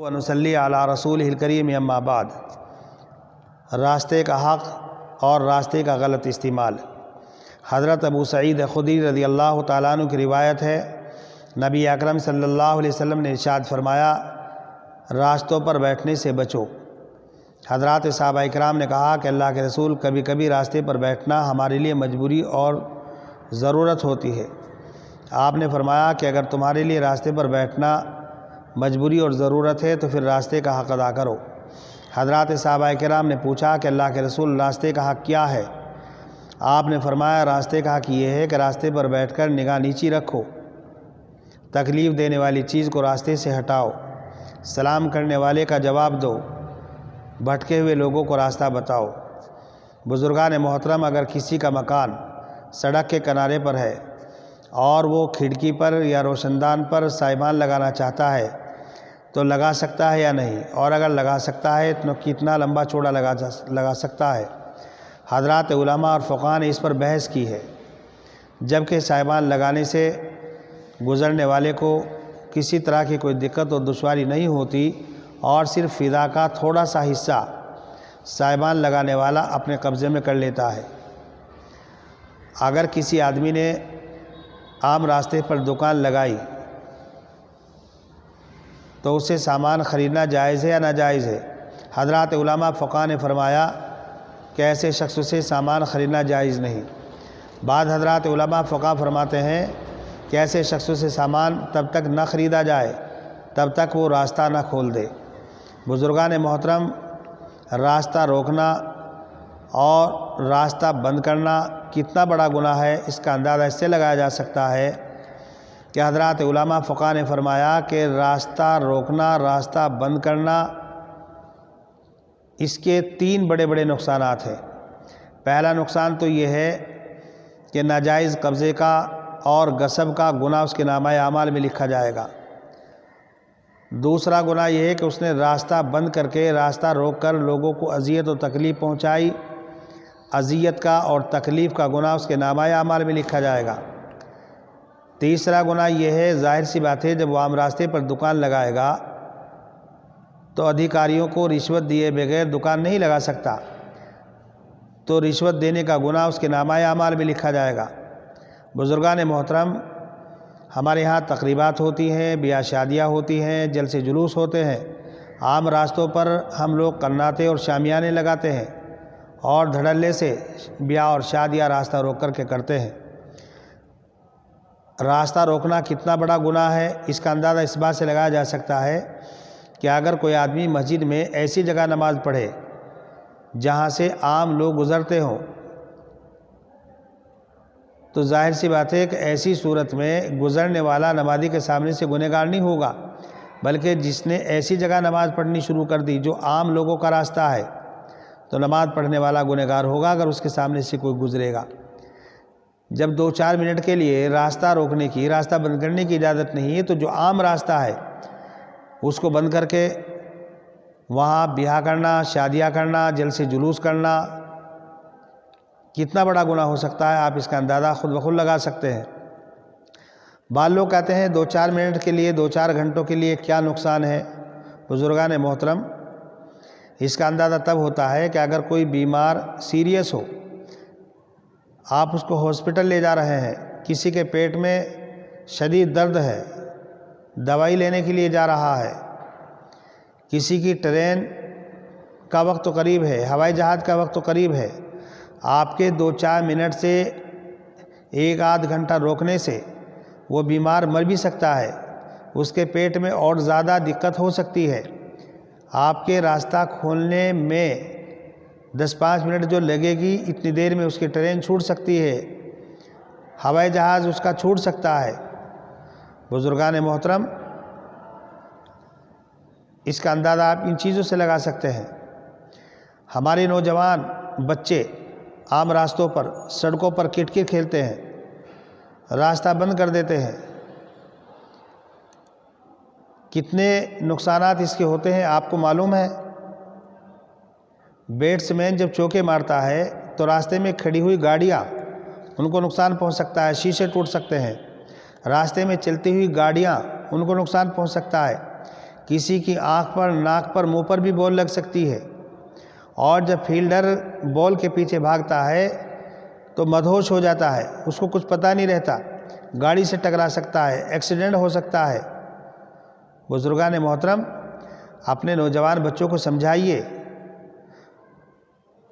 ونصلی علی رسولہ الکریم اما بعد۔ راستے کا حق اور راستے کا غلط استعمال۔ حضرت ابو سعید خدری رضی اللہ تعالیٰ عنہ کی روایت ہے، نبی اکرم صلی اللہ علیہ وسلم نے ارشاد فرمایا، راستوں پر بیٹھنے سے بچو۔ حضرات صحابہ اکرام نے کہا کہ اللہ کے رسول، کبھی کبھی راستے پر بیٹھنا ہمارے لیے مجبوری اور ضرورت ہوتی ہے۔ آپ نے فرمایا کہ اگر تمہارے لیے راستے پر بیٹھنا مجبوری اور ضرورت ہے تو پھر راستے کا حق ادا کرو۔ حضرات صحابہ کرام نے پوچھا کہ اللہ کے رسول، راستے کا حق کیا ہے؟ آپ نے فرمایا، راستے کا حق یہ ہے کہ راستے پر بیٹھ کر نگاہ نیچی رکھو، تکلیف دینے والی چیز کو راستے سے ہٹاؤ، سلام کرنے والے کا جواب دو، بھٹکے ہوئے لوگوں کو راستہ بتاؤ۔ بزرگان محترم، اگر کسی کا مکان سڑک کے کنارے پر ہے اور وہ کھڑکی پر یا روشن دان پر سائبان لگانا چاہتا ہے تو لگا سکتا ہے یا نہیں؟ اور اگر لگا سکتا ہے تو کتنا لمبا چوڑا لگا سکتا ہے؟ حضرات علماء اور فقہاء نے اس پر بحث کی ہے، جبکہ سائبان لگانے سے گزرنے والے کو کسی طرح کی کوئی دقت اور دشواری نہیں ہوتی، اور صرف فضا کا تھوڑا سا حصہ سائبان لگانے والا اپنے قبضے میں کر لیتا ہے۔ اگر کسی آدمی نے عام راستے پر دکان لگائی تو اسے سامان خریدنا جائز ہے یا ناجائز ہے؟ حضرات علماء فقہاء نے فرمایا کہ ایسے شخص سے سامان خریدنا جائز نہیں۔ بعض حضرات علماء فقہاء فرماتے ہیں کہ ایسے شخص سے سامان تب تک نہ خریدا جائے تب تک وہ راستہ نہ کھول دے۔ بزرگان محترم، راستہ روکنا اور راستہ بند کرنا کتنا بڑا گناہ ہے، اس کا اندازہ اس سے لگایا جا سکتا ہے کہ حضرات علماء فقہاء نے فرمایا کہ راستہ روکنا، راستہ بند کرنا، اس کے 3 بڑے بڑے نقصانات ہیں۔ پہلا نقصان تو یہ ہے کہ ناجائز قبضے کا اور غصب کا گناہ اس کے نامہ اعمال میں لکھا جائے گا۔ دوسرا گناہ یہ ہے کہ اس نے راستہ بند کر کے، راستہ روک کر لوگوں کو اذیت و تکلیف پہنچائی، اذیت کا اور تکلیف کا گناہ اس کے نامہ اعمال میں لکھا جائے گا۔ تیسرا گناہ یہ ہے، ظاہر سی بات ہے، جب وہ عام راستے پر دکان لگائے گا تو ادھیکاریوں کو رشوت دیے بغیر دکان نہیں لگا سکتا، تو رشوت دینے کا گناہ اس کے نامہ اعمال میں لکھا جائے گا۔ بزرگان محترم، ہمارے ہاں تقریبات ہوتی ہیں، بیاہ شادیاں ہوتی ہیں، جلسے جلوس ہوتے ہیں، عام راستوں پر ہم لوگ قناتے اور شامیانے لگاتے ہیں اور دھڑلے سے بیاہ اور شادیاں راستہ روک کر کے کرتے ہیں۔ راستہ روکنا کتنا بڑا گناہ ہے، اس کا اندازہ اس بات سے لگایا جا سکتا ہے کہ اگر کوئی آدمی مسجد میں ایسی جگہ نماز پڑھے جہاں سے عام لوگ گزرتے ہوں تو ظاہر سی بات ہے کہ ایسی صورت میں گزرنے والا نمازی کے سامنے سے گنہگار نہیں ہوگا، بلکہ جس نے ایسی جگہ نماز پڑھنی شروع کر دی جو عام لوگوں کا راستہ ہے تو نماز پڑھنے والا گنہگار ہوگا اگر اس کے سامنے سے کوئی گزرے گا۔ جب 2-4 منٹ کے لیے راستہ روکنے کی، راستہ بند کرنے کی اجازت نہیں ہے تو جو عام راستہ ہے اس کو بند کر کے وہاں بیاہ کرنا، شادیاں کرنا، جلسے جلوس کرنا کتنا بڑا گناہ ہو سکتا ہے، آپ اس کا اندازہ خود بخود لگا سکتے ہیں۔ بعض لوگ کہتے ہیں 2-4 منٹ کے لیے، 2-4 گھنٹوں کے لیے کیا نقصان ہے؟ بزرگان محترم، اس کا اندازہ تب ہوتا ہے کہ اگر کوئی بیمار سیریس ہو، آپ اس کو ہاسپٹل لے جا رہے ہیں، کسی کے پیٹ میں شدید درد ہے، دوائی لینے کے لیے جا رہا ہے، کسی کی ٹرین کا وقت تو قریب ہے، ہوائی جہاز کا وقت تو قریب ہے، آپ کے 2-4 منٹ سے 1-8 گھنٹہ روکنے سے وہ بیمار مر بھی سکتا ہے، اس کے پیٹ میں اور زیادہ دقت ہو سکتی ہے۔ آپ کے راستہ کھولنے میں 10-5 منٹ جو لگے گی، اتنی دیر میں اس کی ٹرین چھوٹ سکتی ہے، ہوائی جہاز اس کا چھوٹ سکتا ہے۔ بزرگان محترم، اس کا اندازہ آپ ان چیزوں سے لگا سکتے ہیں۔ ہمارے نوجوان بچے عام راستوں پر، سڑکوں پر کرکٹ کھیلتے ہیں، راستہ بند کر دیتے ہیں۔ کتنے نقصانات اس کے ہوتے ہیں آپ کو معلوم ہے؟ بیٹسمین جب چوکے مارتا ہے تو راستے میں کھڑی ہوئی گاڑیاں، ان کو نقصان پہنچ سکتا ہے، شیشے ٹوٹ سکتے ہیں۔ راستے میں چلتی ہوئی گاڑیاں، ان کو نقصان پہنچ سکتا ہے۔ کسی کی آنکھ پر، ناک پر، منہ پر بھی بال لگ سکتی ہے، اور جب فیلڈر بال کے پیچھے بھاگتا ہے تو مدہوش ہو جاتا ہے، اس کو کچھ پتہ نہیں رہتا، گاڑی سے ٹکرا سکتا ہے، ایکسیڈنٹ ہو سکتا ہے۔ بزرگان محترم، اپنے نوجوان بچوں کو سمجھائیے،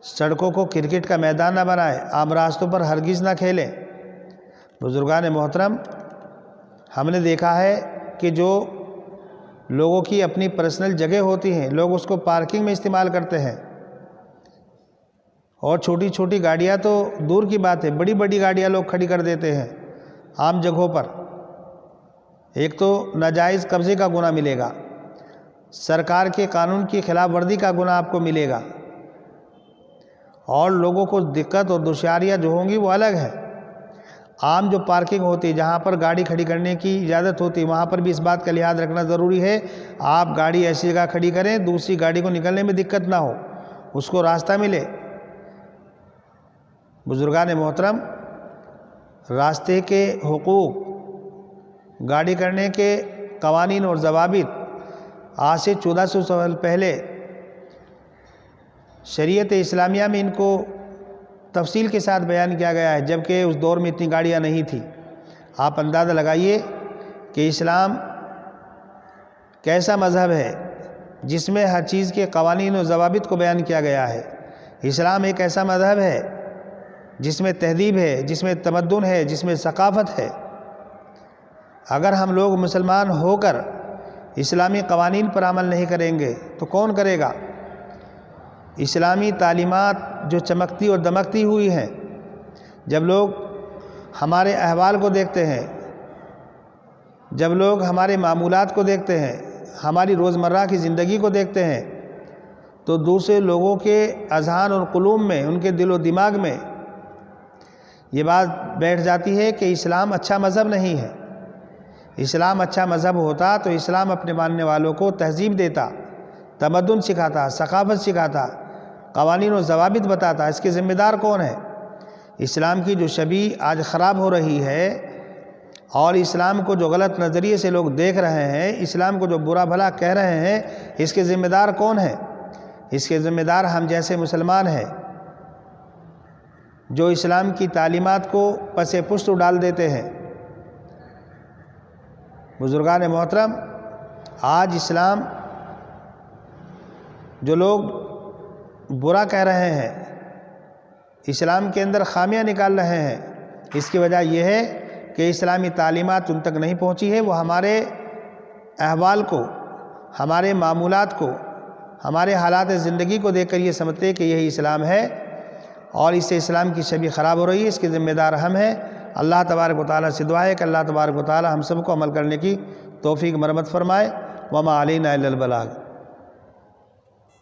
سڑکوں کو کرکٹ کا میدان نہ بنائیں، عام راستوں پر ہرگز نہ کھیلیں۔ بزرگان محترم، ہم نے دیکھا ہے کہ جو لوگوں کی اپنی پرسنل جگہ ہوتی ہیں، لوگ اس کو پارکنگ میں استعمال کرتے ہیں، اور چھوٹی چھوٹی گاڑیاں تو دور کی بات ہے، بڑی بڑی گاڑیاں لوگ کھڑی کر دیتے ہیں عام جگہوں پر۔ ایک تو ناجائز قبضے کا گناہ ملے گا، سرکار کے قانون کی خلاف ورزی کا گناہ آپ کو ملے گا، اور لوگوں کو دقت اور دشواریاں جو ہوں گی وہ الگ ہے۔ عام جو پارکنگ ہوتی ہے، جہاں پر گاڑی کھڑی کرنے کی اجازت ہوتی ہے، وہاں پر بھی اس بات کا لحاظ رکھنا ضروری ہے، آپ گاڑی ایسی جگہ کھڑی کریں دوسری گاڑی کو نکلنے میں دقت نہ ہو، اس کو راستہ ملے۔ بزرگان محترم، راستے کے حقوق، گاڑی کرنے کے قوانین اور ضوابط آج سے 1400 سال پہلے شریعت اسلامیہ میں ان کو تفصیل کے ساتھ بیان کیا گیا ہے، جبکہ اس دور میں اتنی گاڑیاں نہیں تھیں۔ آپ اندازہ لگائیے کہ اسلام کیسا مذہب ہے جس میں ہر چیز کے قوانین و ضوابط کو بیان کیا گیا ہے۔ اسلام ایک ایسا مذہب ہے جس میں تہذیب ہے، جس میں تمدن ہے، جس میں ثقافت ہے۔ اگر ہم لوگ مسلمان ہو کر اسلامی قوانین پر عمل نہیں کریں گے تو کون کرے گا؟ اسلامی تعلیمات جو چمکتی اور دمکتی ہوئی ہیں، جب لوگ ہمارے احوال کو دیکھتے ہیں، جب لوگ ہمارے معمولات کو دیکھتے ہیں، ہماری روزمرہ کی زندگی کو دیکھتے ہیں، تو دوسرے لوگوں کے اذہان اور قلوب میں، ان کے دل و دماغ میں یہ بات بیٹھ جاتی ہے کہ اسلام اچھا مذہب نہیں ہے۔ اسلام اچھا مذہب ہوتا تو اسلام اپنے ماننے والوں کو تہذیب دیتا، تمدن سکھاتا، ثقافت سکھاتا، قوانین و ضوابط بتاتا۔ اس کے ذمہ دار کون ہے؟ اسلام کی جو شبیہ آج خراب ہو رہی ہے، اور اسلام کو جو غلط نظریے سے لوگ دیکھ رہے ہیں، اسلام کو جو برا بھلا کہہ رہے ہیں، اس کے ذمہ دار کون ہے؟ اس کے ذمہ دار ہم جیسے مسلمان ہیں، جو اسلام کی تعلیمات کو پس پشت ڈال دیتے ہیں۔ بزرگان محترم، آج اسلام جو لوگ برا کہہ رہے ہیں، اسلام کے اندر خامیاں نکال رہے ہیں، اس کی وجہ یہ ہے کہ اسلامی تعلیمات ان تک نہیں پہنچی ہے۔ وہ ہمارے احوال کو، ہمارے معمولات کو، ہمارے حالات زندگی کو دیکھ کر یہ سمجھتے ہیں کہ یہی اسلام ہے، اور اس سے اسلام کی شبیہ خراب ہو رہی ہے۔ اس کے ذمہ دار ہم ہیں۔ اللہ تبارک و تعالیٰ سے دعا ہے کہ اللہ تبارک و تعالیٰ ہم سب کو عمل کرنے کی توفیق مرحمت فرمائے۔ وما علینا الا البلاغ۔